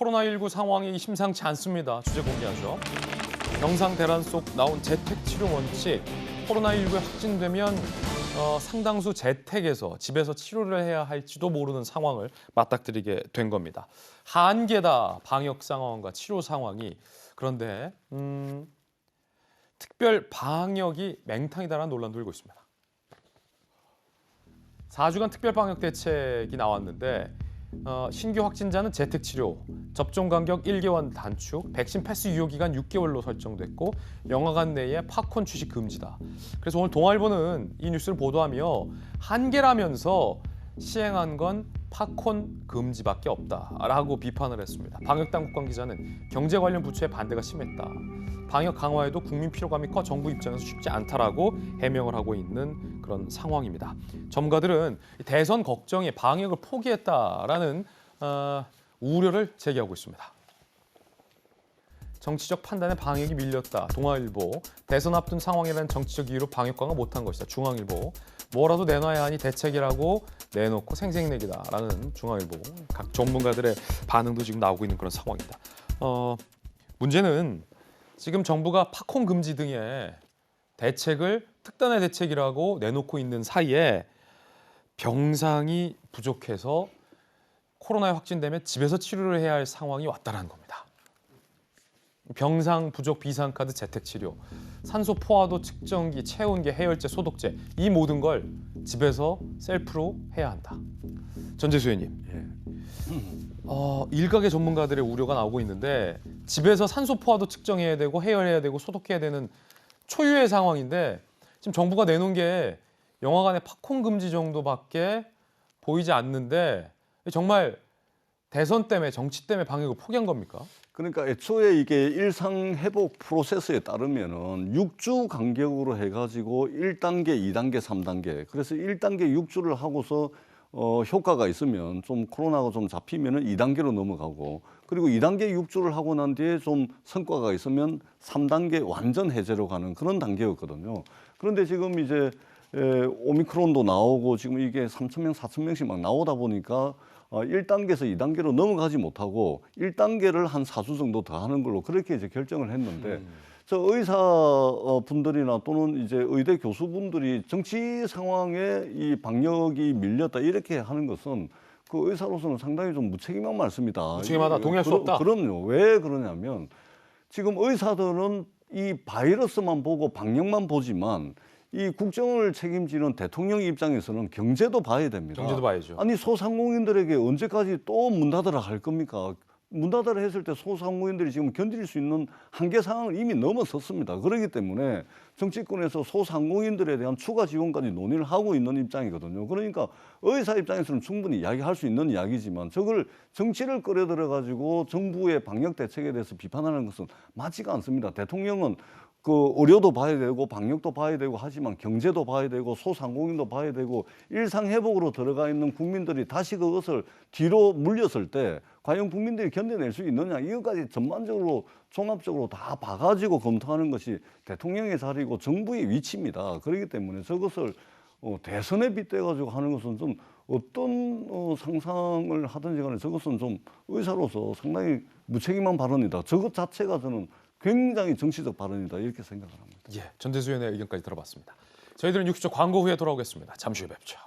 코로나19 상황이 심상치 않습니다. 주제 공개하죠. 경상 대란 속 나온 재택 치료 원칙. 코로나19에 확진되면 상당수 재택에서 집에서 치료를 해야 할지도 모르는 상황을 맞닥뜨리게 된 겁니다. 한계다 방역 상황과 치료 상황이. 그런데 특별 방역이 맹탕이다라는 논란도 일고 있습니다. 4주간 특별 방역 대책이 나왔는데 신규 확진자는 재택 치료, 접종 간격 1개월 단축, 백신 패스 유효 기간 6개월로 설정됐고 영화관 내에 팝콘 취식 금지다. 그래서 오늘 동아일보는 이 뉴스를 보도하며 한계라면서 시행한 건 팝콘 금지밖에 없다라고 비판을 했습니다. 방역 당국 관계자는 경제 관련 부처의 반대가 심했다. 방역 강화에도 국민 피로감이 커 정부 입장에서 쉽지 않다라고 해명을 하고 있는 그런 상황입니다. 전문가들은 대선 걱정에 방역을 포기했다라는 우려를 제기하고 있습니다. 정치적 판단에 방역이 밀렸다. 동아일보. 대선 앞둔 상황이라는 정치적 이유로 방역 강화 못한 것이다. 중앙일보. 뭐라도 내놔야 하니 대책이라고 내놓고 생색내기다라는 중앙일보. 각 전문가들의 반응도 지금 나오고 있는 그런 상황입니다. 문제는 지금 정부가 팝콘 금지 등의 대책을 특단의 대책이라고 내놓고 있는 사이에 병상이 부족해서 코로나에 확진되면 집에서 치료를 해야 할 상황이 왔다는 겁니다. 병상 부족 비상카드 재택치료, 산소 포화도 측정기, 체온계, 해열제, 소독제 이 모든 걸 집에서 셀프로 해야 한다. 전재수 의원님. 일각의 전문가들의 우려가 나오고 있는데 집에서 산소 포화도 측정해야 되고 해열해야 되고 소독해야 되는 초유의 상황인데 지금 정부가 내놓은 게 영화관의 팝콘 금지 정도밖에 보이지 않는데 정말 대선 때문에 정치 때문에 방역을 포기한 겁니까? 그러니까 애초에 이게 일상 회복 프로세스에 따르면은 6주 간격으로 해가지고 1단계, 2단계, 3단계. 그래서 1단계 6주를 하고서 효과가 있으면 좀 코로나가 좀 잡히면은 2단계로 넘어가고 그리고 2단계 6주를 하고 난 뒤에 좀 성과가 있으면 3단계 완전 해제로 가는 그런 단계였거든요. 그런데 지금 이제 오미크론도 나오고 지금 이게 3,000명, 4,000명씩 막 나오다 보니까 1단계에서 2단계로 넘어가지 못하고 1단계를 한 4주 정도 더 하는 걸로 그렇게 이제 결정을 했는데 저 의사분들이나 또는 이제 의대 교수분들이 정치 상황에 이 방역이 밀렸다 이렇게 하는 것은 그 의사로서는 상당히 좀 무책임한 말씀이다. 무책임하다. 동의할 수 없다. 그럼요. 왜 그러냐면 지금 의사들은 이 바이러스만 보고 방역만 보지만 이 국정을 책임지는 대통령 입장에서는 경제도 봐야 됩니다. 경제도 봐야죠. 아니 소상공인들에게 언제까지 또 문 닫으라 할 겁니까? 문 닫으라 했을 때 소상공인들이 지금 견딜 수 있는 한계 상황을 이미 넘어섰습니다. 그렇기 때문에 정치권에서 소상공인들에 대한 추가 지원까지 논의를 하고 있는 입장이거든요. 그러니까 의사 입장에서는 충분히 이야기할 수 있는 이야기지만 저걸 정치를 끌어들여 가지고 정부의 방역 대책에 대해서 비판하는 것은 맞지가 않습니다. 대통령은 그 의료도 봐야 되고 방역도 봐야 되고 하지만 경제도 봐야 되고 소상공인도 봐야 되고 일상 회복으로 들어가 있는 국민들이 다시 그것을 뒤로 물렸을 때 과연 국민들이 견뎌낼 수 있느냐 이것까지 전반적으로 종합적으로 다 봐가지고 검토하는 것이 대통령의 자리고 정부의 위치입니다. 그렇기 때문에 저것을 대선에 빗대가지고 하는 것은 좀 어떤 상상을 하든지 간에 저것은 좀 의사로서 상당히 무책임한 발언이다. 저것 자체가 저는 굉장히 정치적 발언이다 이렇게 생각을 합니다. 전재수 의원의 의견까지 들어봤습니다. 저희들은 60초 광고 후에 돌아오겠습니다. 잠시 후에 뵙죠.